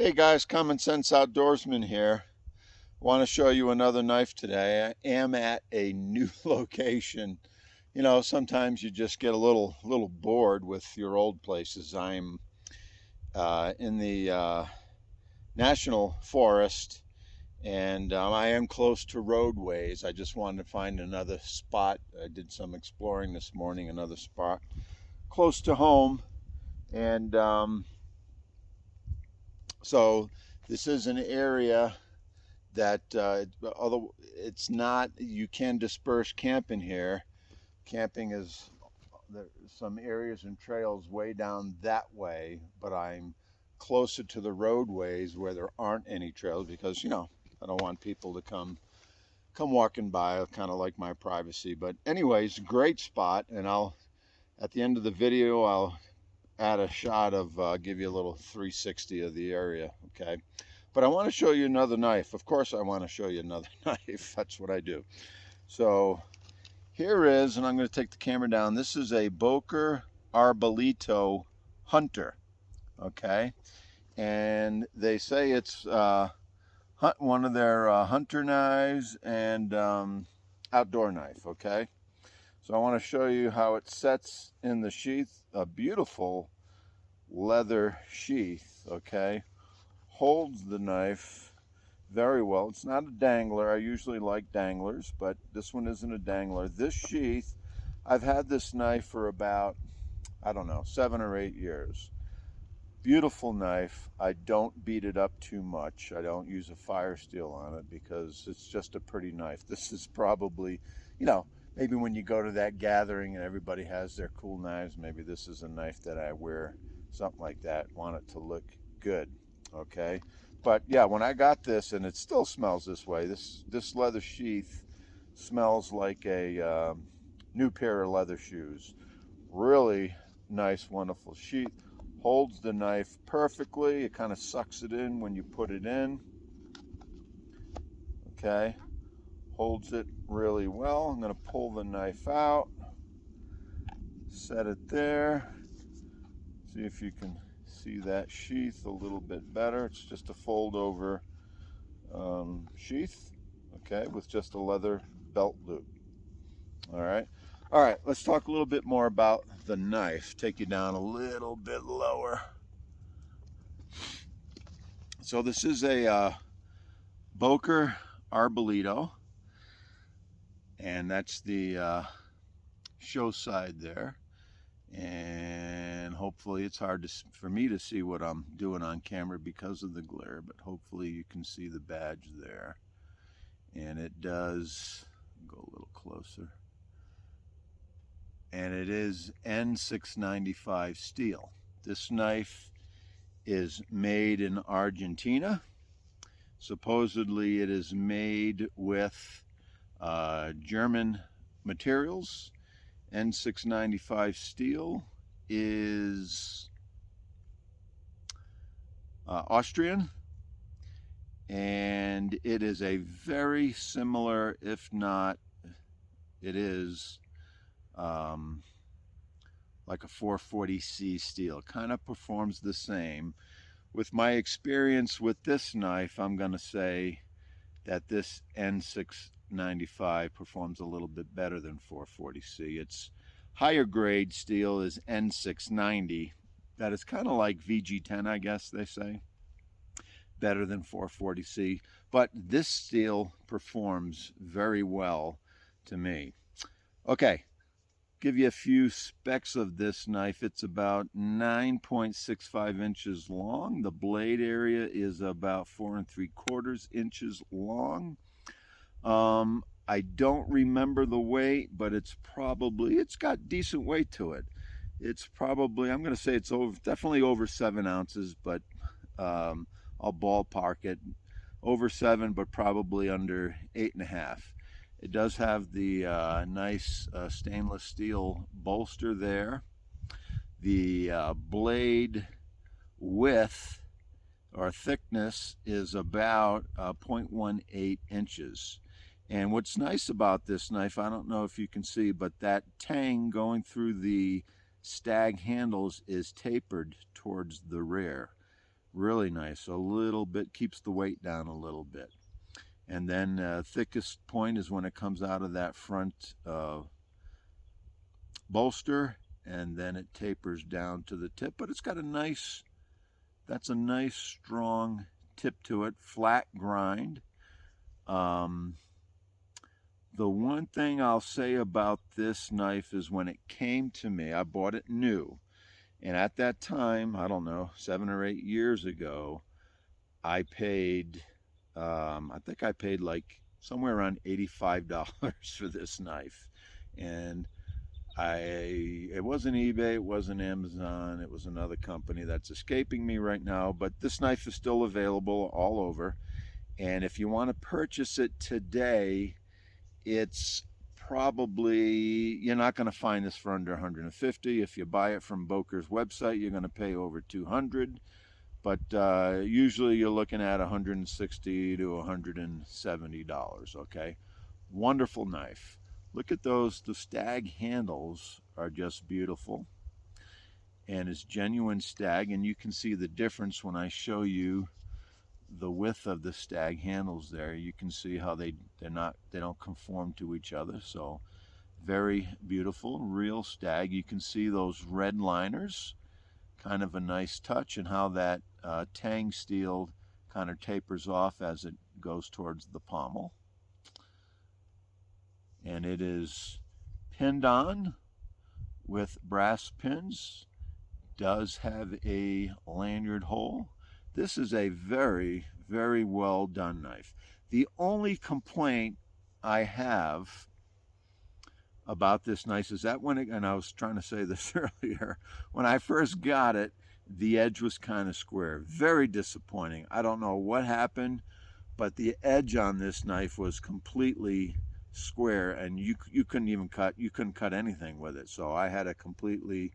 Hey guys, Common Sense Outdoorsman here. Want to show you another knife today. I am at a new location. You know, sometimes you just get a little bored with your old places. I'm in the National Forest, and I am close to roadways. I just wanted to find another spot. I did some exploring this morning, another spot close to home, and so this is an area that although it's not, you can disperse camping here. Camping is, there's some areas and trails way down that way, but I'm closer to the roadways where there aren't any trails because, you know, I don't want people to come walking by. I kind of like my privacy. But anyways, great spot, and I'll, at the end of the video, I'll add a shot of, give you a little 360 of the area, okay? But I want to show you another knife. Of course I want to show you another knife. That's what I do. So here is, and I'm going to take the camera down, this is a Boker Arbolito Hunter, okay? And they say it's one of their hunter knives and outdoor knife, okay? So I want to show you how it sets in the sheath. A beautiful leather sheath, okay? Holds the knife very well. It's not a dangler. I usually like danglers, but this one isn't a dangler. This sheath, I've had this knife for about, I don't know, 7 or 8 years. Beautiful knife. I don't beat it up too much. I don't use a fire steel on it because it's just a pretty knife. This is probably, you know, maybe when you go to that gathering and everybody has their cool knives, maybe this is a knife that I wear, something like that. Want it to look good, okay? But yeah, when I got this, and it still smells this way, this leather sheath smells like a new pair of leather shoes. Really nice, wonderful sheath. Holds the knife perfectly. It kind of sucks it in when you put it in, okay? Holds it really well. I'm going to pull the knife out, set it there. See if you can see that sheath a little bit better. It's just a fold over sheath, okay, with just a leather belt loop. All right, let's talk a little bit more about the knife. Take you down a little bit lower. So this is a Boker Arbolito, and that's the show side there, and hopefully it's hard for me to see what I'm doing on camera because of the glare, but hopefully you can see the badge there. And it does go a little closer, and it is N695 steel. This knife is made in Argentina. Supposedly it is made with German materials. N695 steel is Austrian, and it is a very similar, if not, it is like a 440C steel. Kind of performs the same. With my experience with this knife, I'm going to say that this N695 performs a little bit better than 440C. Its higher grade steel is N690. That is kind of like VG10, I guess they say. Better than 440C. But this steel performs very well to me. Okay, give you a few specs of this knife. It's about 9.65 inches long. The blade area is about 4 3/4 inches long. I don't remember the weight, but it's got decent weight to it. It's probably, I'm going to say it's definitely over 7 ounces, but I'll ballpark it over 7, but probably under 8.5. It does have the nice stainless steel bolster there. The blade width or thickness is about 0.18 inches. And what's nice about this knife, I don't know if you can see, but that tang going through the Stag handles is tapered towards the rear. Really nice. A little bit, keeps the weight down a little bit. And then thickest point is when it comes out of that front bolster, and then it tapers down to the tip. But it's got a nice, that's a nice strong tip to it, flat grind. The one thing I'll say about this knife is when it came to me, I bought it new. And at that time, I don't know, 7 or 8 years ago, I paid, I think I paid like somewhere around $85 for this knife. And it wasn't eBay, it wasn't Amazon, it was another company that's escaping me right now, but this knife is still available all over. And if you want to purchase it today, it's probably, you're not going to find this for under $150. If you buy it from Boker's website, you're going to pay over $200. But usually you're looking at $160 to $170, okay? Wonderful knife. Look at those, the Stag handles are just beautiful. And it's genuine Stag, and you can see the difference when I show you the width of the Stag handles there. You can see how they don't conform to each other. So very beautiful, real Stag. You can see those red liners, kind of a nice touch, and how that tang steel kind of tapers off as it goes towards the pommel. And it is pinned on with brass pins. Does have a lanyard hole. This is a very, very well done knife. The only complaint I have about this knife is that when it, and I was trying to say this earlier, when I first got it, the edge was kind of square. Very disappointing. I don't know what happened, but the edge on this knife was completely square, and you couldn't cut anything with it. So I had to completely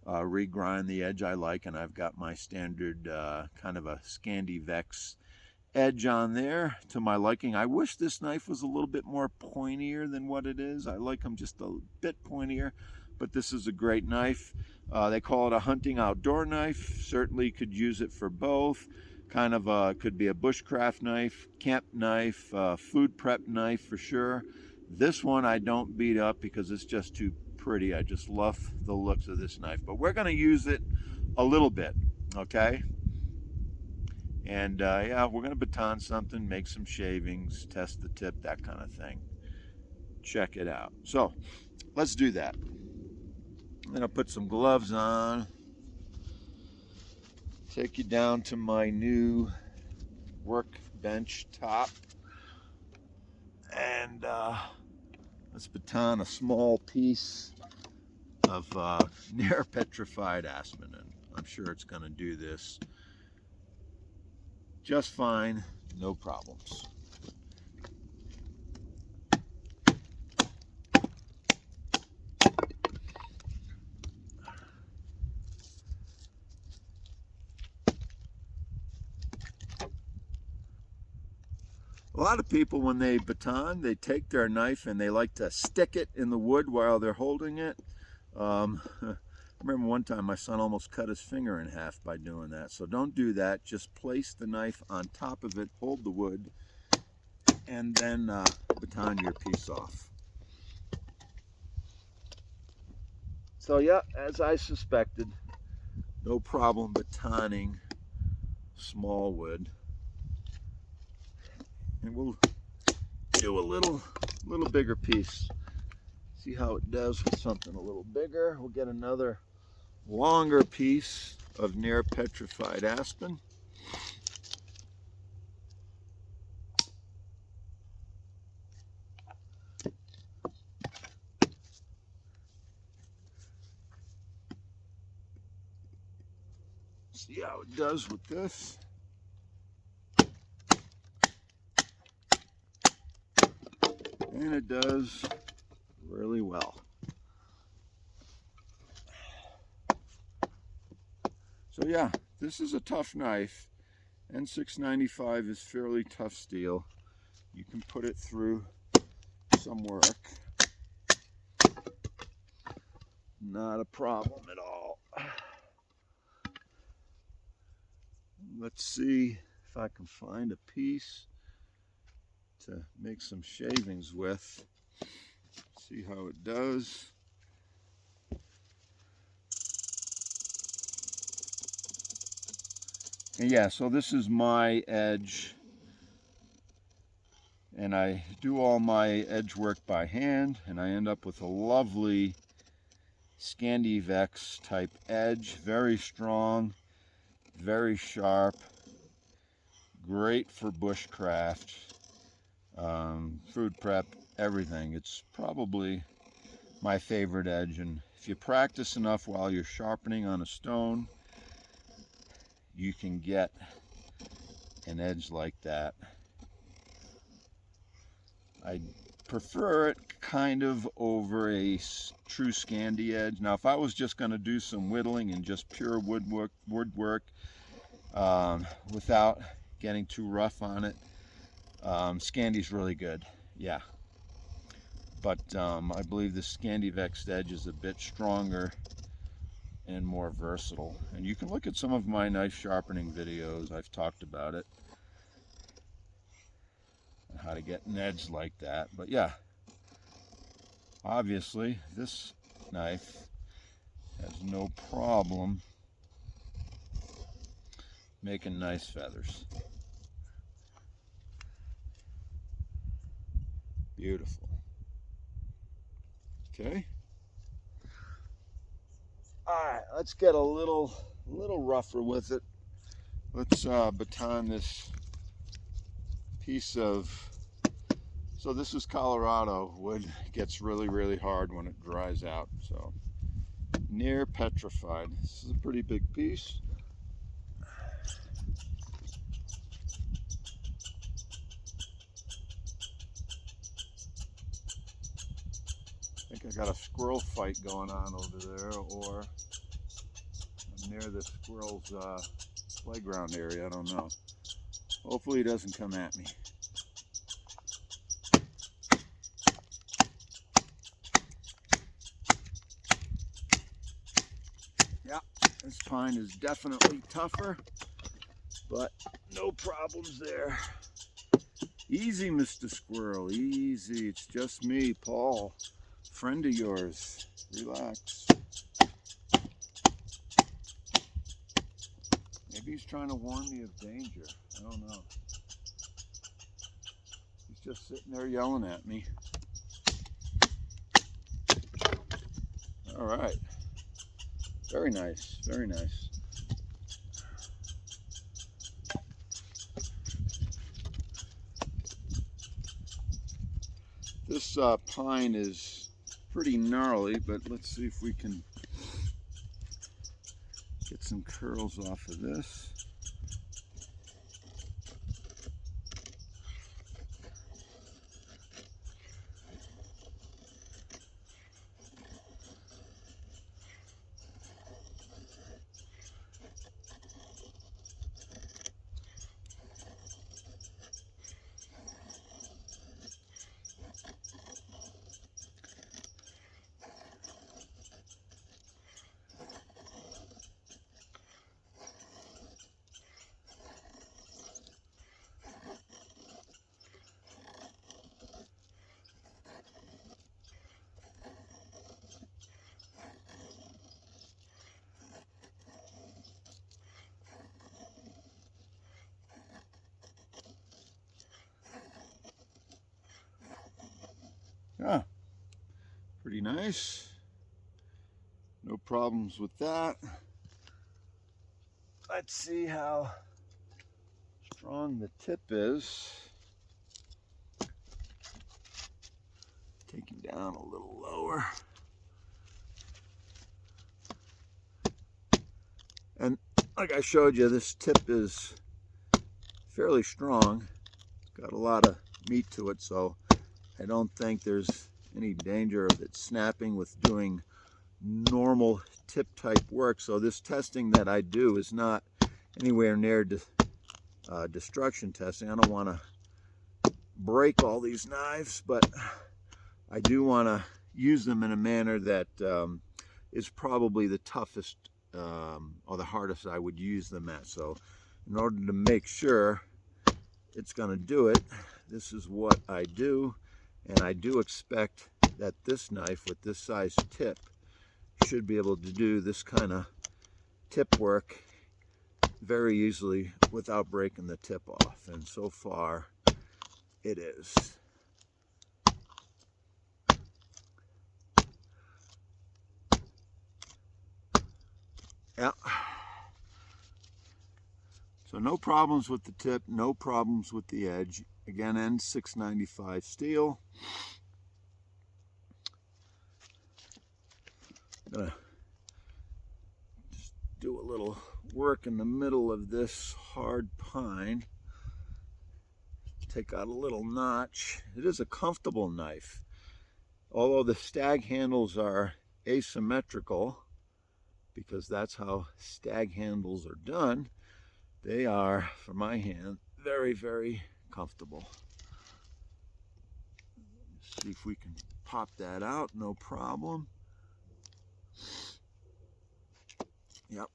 regrind the edge I like, and I've got my standard kind of a Scandi Vex edge on there to my liking. I wish this knife was a little bit more pointier than what it is. I like them just a bit pointier, but this is a great knife. They call it a hunting outdoor knife. Certainly could use it for both. Kind of could be a bushcraft knife, camp knife, food prep knife for sure. This one I don't beat up because it's just too pretty. I just love the looks of this knife, but we're going to use it a little bit, okay? And yeah, we're going to baton something, make some shavings, test the tip, that kind of thing. Check it out. So let's do that. I'm going to put some gloves on, take you down to my new workbench top, and let's baton a small piece of near petrified aspen, and I'm sure it's going to do this just fine, no problems. A lot of people, when they baton, they take their knife and they like to stick it in the wood while they're holding it. I remember one time my son almost cut his finger in half by doing that. So don't do that. Just place the knife on top of it, hold the wood, and then baton your piece off. So yeah, as I suspected, no problem batoning small wood. And we'll do a little bigger piece. See how it does with something a little bigger. We'll get another longer piece of near petrified aspen. See how it does with this. And it does really well. So yeah, this is a tough knife. N695 is fairly tough steel. You can put it through some work. Not a problem at all. let's see if I can find a piece to make some shavings with. See how it does. And yeah, so this is my edge, and I do all my edge work by hand, and I end up with a lovely Scandivex type edge. Very strong, very sharp, great for bushcraft, food prep, everything. It's probably my favorite edge, and if you practice enough while you're sharpening on a stone, you can get an edge like that. I prefer it kind of over a true Scandi edge. Now, if I was just going to do some whittling and just pure woodwork without getting too rough on it, Scandi's really good, yeah. But I believe the Scandivex edge is a bit stronger and more versatile. And you can look at some of my knife sharpening videos. I've talked about it, and how to get an edge like that. But yeah, obviously this knife has no problem making nice feathers. Beautiful. Okay. Alright, let's get a little rougher with it. Let's baton this piece of, so this is Colorado wood. It gets really hard when it dries out, so near petrified. This is a pretty big piece. I think I got a squirrel fight going on over there, or I'm near the squirrel's playground area. I don't know. Hopefully he doesn't come at me. Yeah, this pine is definitely tougher, but no problems there. Easy, Mr. Squirrel, easy. It's just me, Paul. Friend of yours. Relax. Maybe he's trying to warn me of danger. I don't know. He's just sitting there yelling at me. All right. Very nice. Very nice. This pine is pretty gnarly, but let's see if we can get some curls off of this. Yeah, pretty nice. No problems with that. Let's see how strong the tip is. Take him down a little lower. And like I showed you, this tip is fairly strong. It's got a lot of meat to it, so I don't think there's any danger of it snapping with doing normal tip type work. So this testing that I do is not anywhere near destruction testing. I don't want to break all these knives, but I do want to use them in a manner that is probably the toughest or the hardest I would use them at. So in order to make sure it's going to do it, this is what I do. And I do expect that this knife with this size tip should be able to do this kind of tip work very easily without breaking the tip off. And so far, it is. Yeah. So no problems with the tip, no problems with the edge. Again, N695 steel. I'm gonna just do a little work in the middle of this hard pine. Take out a little notch. It is a comfortable knife. Although the Stag handles are asymmetrical, because that's how Stag handles are done, they are, for my hand, very, very comfortable. Let's see if we can pop that out, no problem. Yep,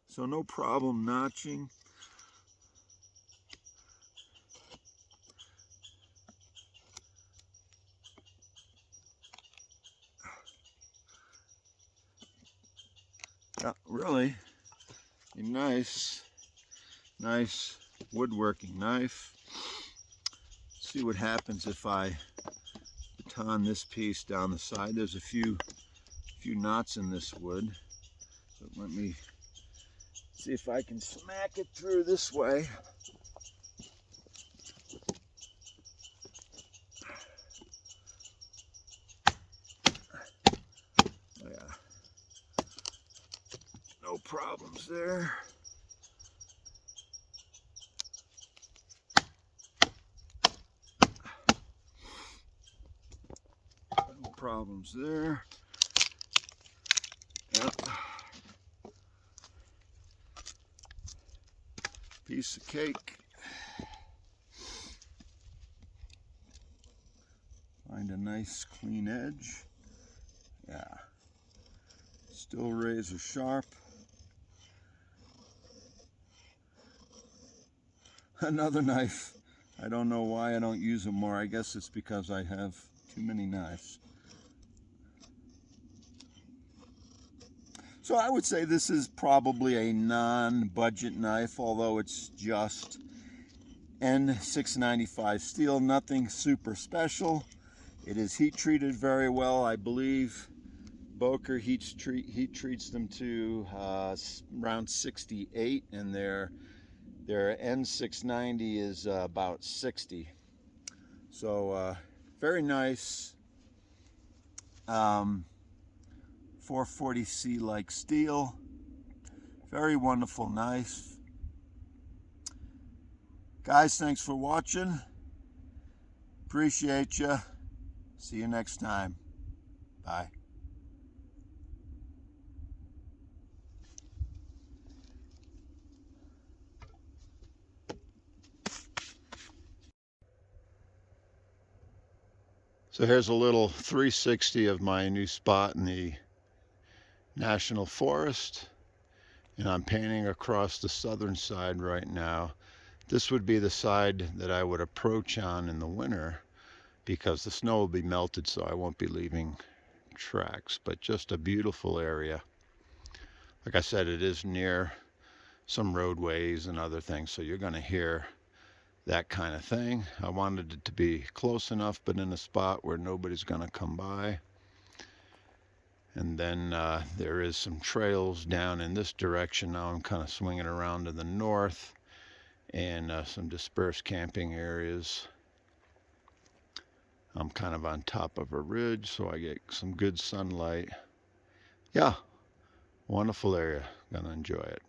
so no problem notching. Yeah, really a nice woodworking knife. Let's see what happens if I baton this piece down the side. There's a few knots in this wood, but let me see if I can smack it through this way. Yeah, no problems there. No problems there. Yep. Piece of cake. Find a nice clean edge. Yeah. Still razor sharp. Another knife. I don't know why I don't use them more. I guess it's because I have too many knives. So I would say this is probably a non-budget knife, although it's just N695 steel, nothing super special. It is heat treated very well. I believe Boker heat treats them to around 68, and their N690 is about 60. So very nice. 440C like steel. Very wonderful knife. Guys, thanks for watching. Appreciate you. See you next time. Bye. So here's a little 360 of my new spot in the National Forest, and I'm painting across the southern side right now. This would be the side that I would approach on in the winter because the snow will be melted, so I won't be leaving tracks, but just a beautiful area. Like I said, it is near some roadways and other things, so you're going to hear that kind of thing. I wanted it to be close enough, but in a spot where nobody's going to come by. And then there is some trails down in this direction. Now I'm kind of swinging around to the north, and some dispersed camping areas. I'm kind of on top of a ridge, so I get some good sunlight. Yeah, wonderful area. Gonna enjoy it.